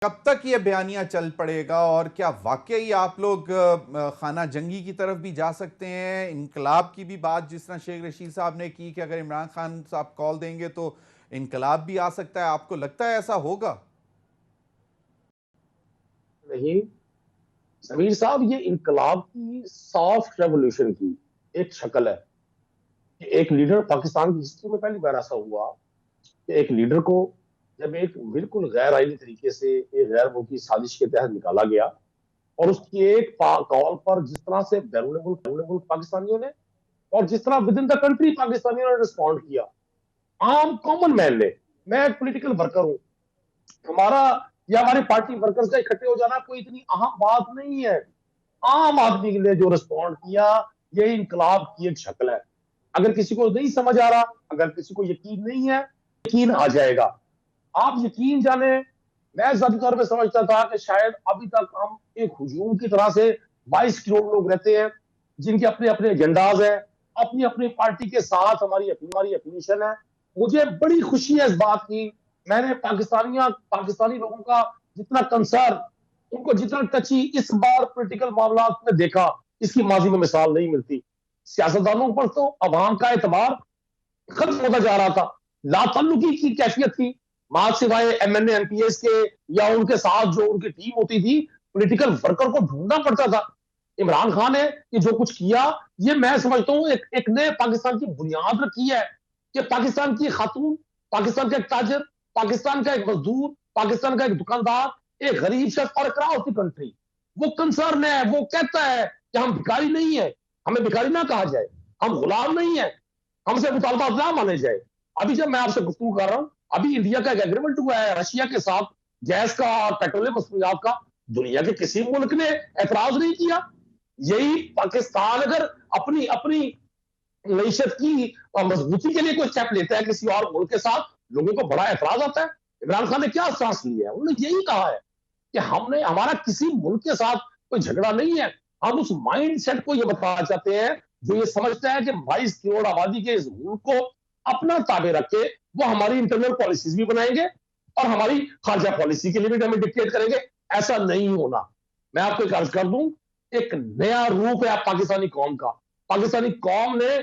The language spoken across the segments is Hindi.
कब तक ये बयानिया चल पड़ेगा और क्या वाकई आप लोग खाना जंगी की तरफ भी जा सकते हैं? इनकलाब की भी बात जिस तरह शेख रशीद साहब ने की कि अगर इमरान खान साहब कॉल देंगे तो इनकलाब भी आ सकता है। आपको लगता है ऐसा होगा? नहीं समीर साहब, ये इनकलाब की सॉफ्ट रेवोल्यूशन की एक शक्ल है कि एक लीडर, पाकिस्तान की हिस्ट्री में पहली बार ऐसा हुआ कि एक लीडर को जब एक बिल्कुल गैर आईनी तरीके से एक गैर मुल्की साजिश के तहत निकाला गया और उसकी एक कॉल पर जिस तरह से बैरून मुल्क पाकिस्तानियों ने और जिस तरह विद इन द कंट्री पाकिस्तानियों ने रिस्पॉन्ड किया, आम कॉमन मैन ने। मैं एक पोलिटिकल वर्कर हूं, हमारा या हमारी पार्टी वर्कर्स का इकट्ठे हो जाना कोई इतनी अहम बात नहीं है। आम आदमी ने जो रिस्पॉन्ड किया, ये इनकलाब की एक शक्ल है। अगर किसी को नहीं समझ आ रहा, अगर किसी को यकीन नहीं है, यकीन आ जाएगा। आप यकीन जाने, मैं ज़ाती तौर पे समझता था कि शायद अभी तक हम एक हुजूम की तरह से 22 करोड़ लोग रहते हैं जिनके अपने अपने एजेंडाज हैं, अपनी अपनी पार्टी के साथ हमारी अफिलिएशन है। मुझे बड़ी खुशी है इस बात की। मैंने पाकिस्तानी लोगों का जितना कंसर्न, उनको जितना टची इस बार पॉलिटिकल मामला में देखा, इसकी माजी में मिसाल नहीं मिलती। सियासतदानों पर तो अवाम का एतबार खत्म होता जा रहा था, लाताल्लुकी की कैफियत थी। मां सिवाय एमएनए एमपीएस के या उनके साथ जो उनकी टीम होती थी, पॉलिटिकल वर्कर को ढूंढना पड़ता था। इमरान खान ने ये जो कुछ किया, ये मैं समझता हूं एक नए पाकिस्तान की बुनियाद रखी है कि पाकिस्तान की खातून, पाकिस्तान का एक ताजर, पाकिस्तान का एक मजदूर, पाकिस्तान का एक दुकानदार, एक गरीब शख्स और अक्रॉस द कंट्री वो कंसर्न है। वो कहता है कि हम भिखारी नहीं है, हमें भिखारी ना कहा जाए, हम गुलाम नहीं है, हमसे मुतालबा ना माने जाए। अभी जब मैं आपसे गुफ्तगू कर रहा हूं, अभी इंडिया का एक एग्रीमेंट हुआ है रशिया के साथ, गैस का और पेट्रोलियम मसनूआत का। दुनिया के किसी मुल्क ने एतराज नहीं किया। यही पाकिस्तान अगर अपनी अपनी मीशत की मजबूती के लिए कोई स्टेप लेता है किसी और मुल्क के साथ, लोगों को बड़ा एतराज आता है। इमरान खान ने क्या सांस लिया है, उन्होंने यही कहा है कि हमने, हमारा किसी मुल्क के साथ कोई झगड़ा नहीं है। हम उस माइंड सेट को ये बताना चाहते हैं जो ये समझता है कि 22 करोड़ आबादी के इस मुल्क को अपना ताबे रखे, वो हमारी इंटरनल पॉलिसीज भी बनाएंगे और हमारी खारजा पॉलिसी के लिए भी हमें डिक्टेट करेंगे। ऐसा नहीं होना। मैं आपको एक अर्ज कर दूं, एक नया रूप है पाकिस्तानी कौम का। पाकिस्तानी कौम ने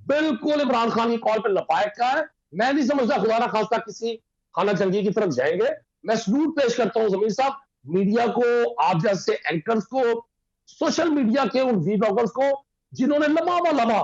बिल्कुल इमरान खान की कॉल पर लपायक का है। मैं नहीं समझता खुदा ना खास्ता किसी खाना जंगी की तरफ जाएंगे। मैं सलूट पेश करता हूं जमीर साहब, मीडिया को, आप जैसे एंकर्स को, सोशल मीडिया के उन वी ब्लॉगर्स को जिन्होंने लम्हा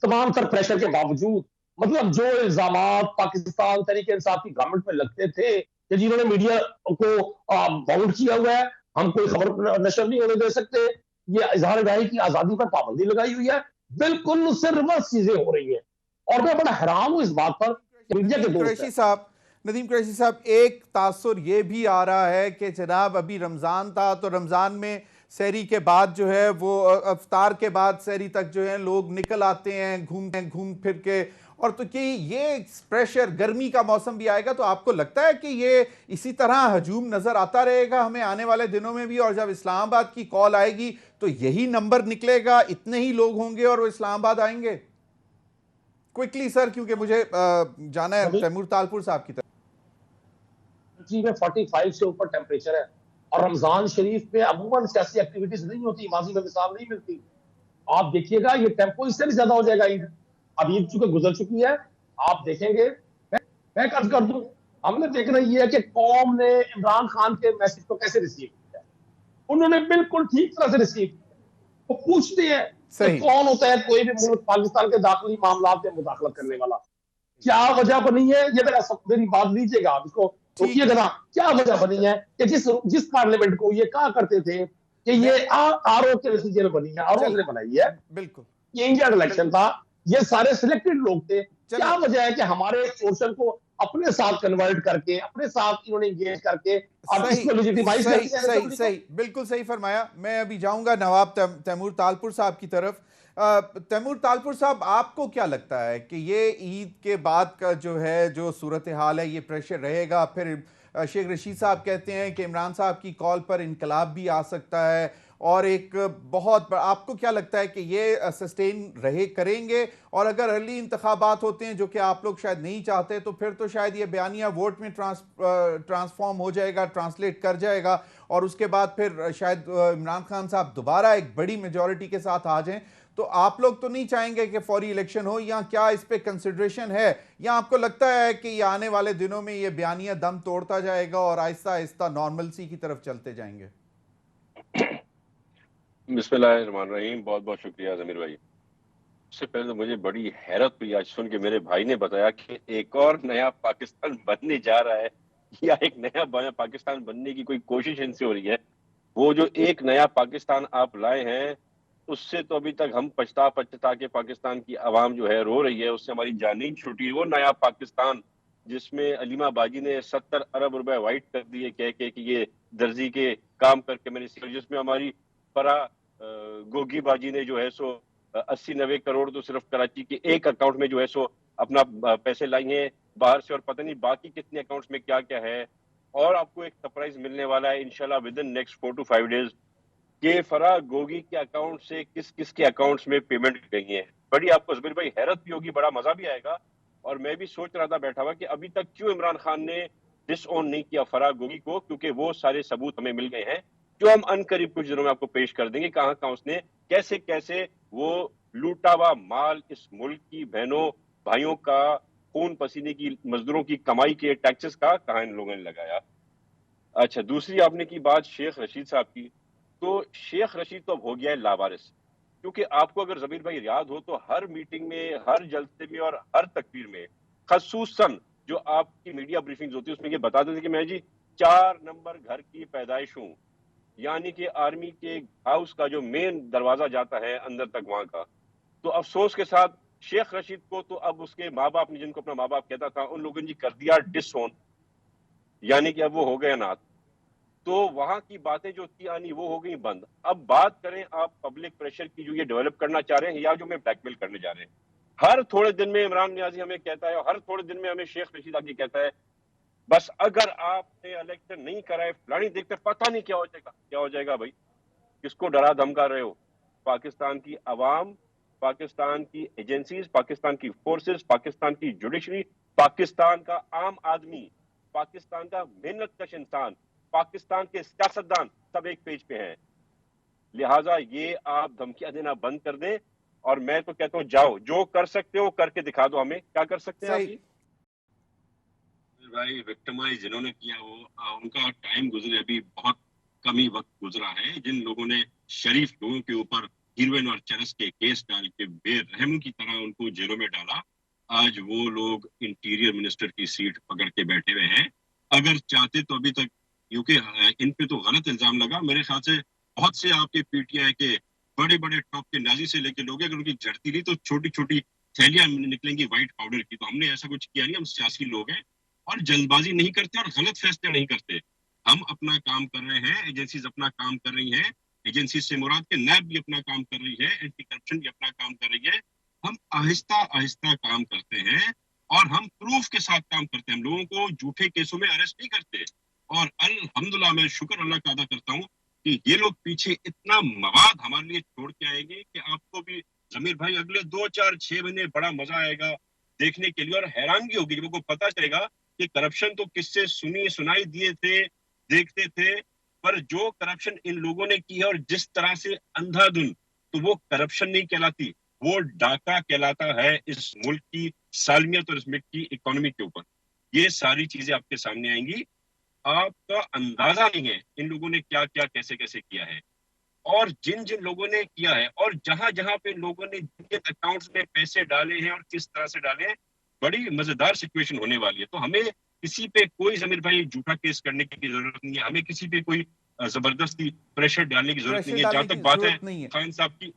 तमाम तर प्रेशर के बावजूद, मतलब जो इल्जाम पाकिस्तान तरीके इंसाफ की गवर्नमेंट में लगते थे कि जिन्होंने मीडिया को बाउंड किया हुआ है, हम कोई खबर नशर नहीं होने दे सकते, ये इजहार राय की आजादी पर पाबंदी लगाई हुई है, बिल्कुल उससे रिवर्स चीजें हो रही है। और मैं बड़ा हैरान हूं इस बात पर कि मीडिया के नदीम दोस्त है। कुरैशी साहब, नदीम कुरैशी साहब, एक तासुर ये भी आ रहा है कि जनाब अभी रमज़ान था तो रमज़ान में सहरी के बाद जो है वो अफ्तार के बाद सहरी तक जो है लोग निकल आते हैं घूम फिर के, और तो कि ये प्रेशर, गर्मी का मौसम भी आएगा तो आपको लगता है कि ये इसी तरह हजूम नज़र आता रहेगा हमें आने वाले दिनों में भी? और जब इस्लामाबाद की कॉल आएगी तो यही नंबर निकलेगा, इतने ही लोग होंगे और वो इस्लामाबाद आएंगे? क्विकली सर, क्योंकि मुझे जाना है तैमूर तालपुर साहब की तरफ। कंट्री में 45 से ऊपर टेम्परेचर है और रमजान शरीफ में अमूमन सियासी एक्टिविटीज नहीं होती, माजी में मिसाल नहीं मिलती। आप देखिएगा ये टेम्पो इससे भी ज्यादा हो जाएगा ईद। अब ईद चूंकि गुजर चुकी है, आप देखेंगे। मैं कर्ज कर दूं, हमने देखना ये है कि कौम ने इमरान खान के मैसेज को कैसे रिसीव किया। उन्होंने बिल्कुल ठीक तरह से रिसीव किया। वो पूछते हैं कि सही। कौन होता है कोई भी मुल्क पाकिस्तान के दाखिली मामला में मुदाखलत करने वाला, क्या वजह बनी है। ये मेरा सब, मेरी बात लीजिएगा, आप इसको ठीक रोकिएगा है। ना। क्या वजह बनी है कि जिस पार्लियामेंट को ये कहा करते थे कि मैं ये आर ओ के नतीजे में बनी है, आर ओ चले, ने बनाई है, बिल्कुल। ये इंडियन इलेक्शन था, ये सारे सिलेक्टेड लोग थे। क्या चले, वजह है कि हमारे सोशल को अपने साथ कन्वर्ट करके, अपने साथ इन्होंने इंगेज करके अब सही इसको लेजिटिमाइज कर सही दिया सही असेंबली को। सही, बिल्कुल सही फरमाया। मैं अभी जाऊंगा नवाब तैमूर तालपुर साहब की तरफ। तैमूर तालपुर साहब, आपको क्या लगता है कि ये ईद के बाद का जो है, जो सूरत हाल है, ये प्रेशर रहेगा? फिर शेख रशीद साहब कहते हैं कि इमरान साहब की कॉल पर इनकलाब भी आ सकता है, और एक बहुत आपको क्या लगता है कि ये सस्टेन रहे करेंगे? और अगर अर्ली इंतखाबात होते हैं जो कि आप लोग शायद नहीं चाहते, तो फिर तो शायद ये बयानिया वोट में ट्रांसफॉर्म हो जाएगा, ट्रांसलेट कर जाएगा, और उसके बाद फिर शायद इमरान खान साहब दोबारा एक बड़ी मेजॉरिटी के साथ आ जाएं। तो आप लोग तो नहीं चाहेंगे कि फौरी इलेक्शन हो, या क्या इस पे कंसिडरेशन है, या आपको लगता है कि ये आने वाले दिनों में ये बयानिया दम तोड़ता जाएगा और आहिस्ता आहिस्ता नॉर्मलसी की तरफ चलते जाएंगे? बिस्मिल्लाहिर्रहमानिर्रहीम। बहुत बहुत शुक्रिया जमीर भाई। उससे पहले तो मुझे बड़ी हैरत हुई आज सुन के, मेरे भाई ने बताया कि एक और नया पाकिस्तान बनने जा रहा है, या एक नया पाकिस्तान बनने की कोई कोशिश इनसे हो रही है। वो जो एक नया पाकिस्तान आप लाए हैं, उससे तो अभी तक हम पछता पछता के पाकिस्तान की आवाम जो है रो रही है, उससे हमारी जान नहीं छूटी। वो नया पाकिस्तान जिसमें अलीमा बाजी ने 70 अरब रुपए वाइट कर दिए कह के कि ये दर्जी के काम करके मैंने, जिसमें हमारी फरा गोगी बाजी ने जो है सो 80-90 करोड़ तो सिर्फ कराची के एक अकाउंट में जो है सो अपना पैसे लाई हैं बाहर से, और पता नहीं बाकी कितने अकाउंट्स में क्या क्या है। और आपको एक सरप्राइज मिलने वाला है इंशाल्लाह with in next 4 to 5 days कि फरा गोगी के अकाउंट से किस किस के अकाउंट्स में पेमेंट गई है। बड़ी आपको जबीर भाई हैरत भी होगी, बड़ा मजा भी आएगा। और मैं भी सोच रहा था बैठा हुआ कि अभी तक क्यों इमरान खान ने डिसओन नहीं किया फरा गोगी को, क्योंकि वो सारे सबूत हमें मिल गए हैं जो हम अनकरीब कुछ दिनों में आपको पेश कर देंगे। कहां कहां उसने कैसे कैसे वो लूटा हुआ माल इस मुल्क की बहनों भाइयों का खून पसीने की मजदूरों की कमाई के टैक्सेस का कहां इन लोगों ने लगाया। अच्छा, दूसरी आपने की बात शेख रशीद साहब की, तो शेख रशीद तो अब हो गया है लावारिस। क्योंकि आपको अगर जमीर भाई याद हो तो हर मीटिंग में, हर जलसे में और हर तकरीर में, खसूसन जो आपकी मीडिया ब्रीफिंग्स होती है उसमें ये बताते थे कि मैं जी 4 नंबर घर की पैदाइश हूं, यानी कि आर्मी के हाउस का जो मेन दरवाजा जाता है अंदर तक वहां का। तो अफसोस के साथ शेख रशीद को तो अब उसके माँ बाप ने, जिनको अपना माँ बाप कहता था, उन लोगों ने कर दिया डिसोन, यानी कि अब वो हो गए अनाथ। तो वहां की बातें जो थी आनी वो हो गई बंद। अब बात करें आप पब्लिक प्रेशर की जो ये डेवलप करना चाह रहे हैं या जो मैं ब्लैकमेल करने जा रहे हैं। हर थोड़े दिन में इमरान नियाजी हमें कहता है और हर थोड़े दिन में हमें शेख रशीद आके कहता है बस अगर आपने इलेक्शन नहीं कराए फलानी देखते पता नहीं क्या हो जाएगा। क्या हो जाएगा भाई? किसको डरा धमका रहे हो? पाकिस्तान की आवाम, पाकिस्तान की एजेंसीज, पाकिस्तान की फोर्सेस, पाकिस्तान की जुडिशरी, पाकिस्तान का आम आदमी, पाकिस्तान का मेहनतकश इंसान, पाकिस्तान के सियासतदान सब एक पेज पे हैं। लिहाजा ये आप धमकियां देना बंद कर दें, और मैं तो कहता हूं जाओ, जो कर सकते हो करके दिखा दो हमें। क्या कर सकते हैं आप? भाई विक्टिमाइज जिन्होंने किया वो उनका टाइम गुजरे, अभी बहुत कम ही वक्त गुजरा है। जिन लोगों ने शरीफ लोगों के ऊपर हीरोइन और चरस के केस डाल के बेरहम की तरह उनको जेलों में डाला, आज वो लोग इंटीरियर मिनिस्टर की सीट पकड़ के बैठे हुए हैं। अगर चाहते तो अभी तक, क्योंकि इन पे तो गलत इल्जाम लगा, मेरे ख्याल से बहुत से आपके पीटीआई के बड़े बड़े टॉप के नाजी से लेके लोग, अगर उनकी झड़ती ली तो छोटी छोटी थैलियां निकलेंगी व्हाइट पाउडर की। तो हमने ऐसा कुछ किया नहीं, हम सियासी लोग हैं और जल्दबाजी नहीं करते और गलत फैसले नहीं करते। हम अपना काम कर रहे हैं, एजेंसीज अपना काम कर रही हैं, एजेंसी से मुराद के नैब भी अपना काम कर रही है, एंटी करप्शन भी अपना काम कर रही है। हम आहिस्ता आहिस्ता काम करते हैं और हम प्रूफ के साथ काम करते हैं। हम लोगों को झूठे केसों में अरेस्ट नहीं करते। और अल्हम्दुलिल्लाह मैं शुक्र अल्लाह का अदा करता हूँ कि ये लोग पीछे इतना मवाद हमारे लिए छोड़ के आएंगे कि आपको भी जमीर भाई अगले 2-4-6 महीने बड़ा मजा आएगा देखने के लिए, और हैरानगी होगी जब को पता चलेगा कि करप्शन तो किससे सुनी सुनाई दिए थे, देखते थे, पर जो करप्शन इन लोगों ने की है और जिस तरह से अंधाधुन, तो वो करप्शन नहीं कहलाती, वो डाका कहलाता है इस मुल्क की सालमियत और इस मुल्क की इकोनॉमी के ऊपर। ये सारी चीजें आपके सामने आएंगी। आपका अंदाजा नहीं है इन लोगों ने क्या क्या कैसे कैसे किया है, और जिन जिन लोगों ने किया है और जहां जहां पे लोगों ने जिन अकाउंट्स में पैसे डाले हैं और किस तरह से डाले हैं, बड़ी मजेदार सिचुएशन होने वाली है। तो हमें किसी पे कोई जमीर भाई झूठा केस करने की जरूरत नहीं है, हमें किसी पे कोई जबरदस्ती प्रेशर डालने की जरूरत नहीं है। जहां तक बात है खान साहब की,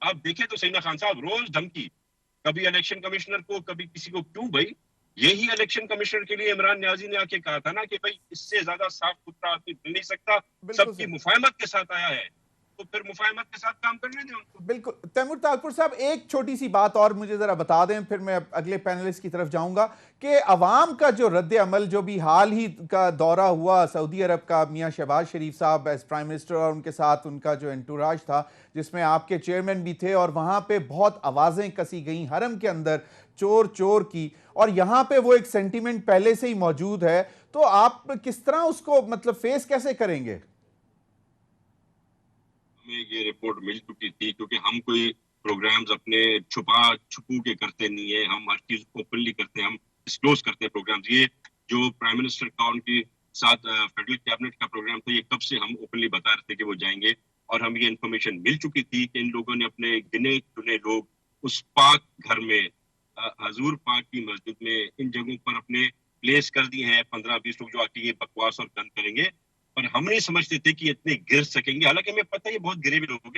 आप देखें तो सही ना, खान साहब रोज धमकी, कभी इलेक्शन कमिश्नर को कभी किसी को। क्यों भाई? यही इलेक्शन कमिश्नर के लिए इमरान नियाजी ने आके कहा था ना कि भाई इससे ज्यादा साफ सुथरा आदमी मिल नहीं सकता, सबकी मुफाहमत के साथ आया है। तो फिर मुफाहमत के साथ काम करने दें उनको। बिल्कुल। तैमूर तारपुर साहब, एक छोटी सी बात और मुझे जरा बता दें, फिर मैं अगले पैनलिस्ट की तरफ जाऊंगा, कि अवाम का जो रद्द अमल, जो भी हाल ही का दौरा हुआ सऊदी अरब का, मियां शहबाज शरीफ साहब एज प्राइम मिनिस्टर और उनके साथ उनका जो एंटूराज था जिसमें आपके चेयरमैन भी थे, और वहां पे बहुत आवाजें कसी गई हरम के अंदर चोर चोर की, और यहां पे वो एक सेंटीमेंट पहले से ही मौजूद है, तो आप किस तरह उसको मतलब फेस कैसे करेंगे? हमें ये रिपोर्ट मिल चुकी थी, क्योंकि हम कोई प्रोग्राम्स अपने छुपू के करते नहीं है, हम हर चीज ओपनली करते हैं, हम डिस्क्लोज करते हैं प्रोग्राम्स। ये जो प्राइम मिनिस्टर का उनके साथ फेडरल कैबिनेट का प्रोग्राम था, ये कब से हम ओपनली बता रहे थे कि वो जाएंगे, और हमें ये इन्फॉर्मेशन मिल चुकी थी कि इन लोगों ने अपने गिने चुने लोग उस पाक घर में, हजूर पाक की मस्जिद में, इन जगहों पर अपने प्लेस कर दिए हैं 15-20 लोग जो आके ये बकवास और गंद करेंगे। पर हम नहीं समझते थे कि इतने गिर सकेंगे, हालांकि हमें पता है ये बहुत गिरे हुए लोग हैं।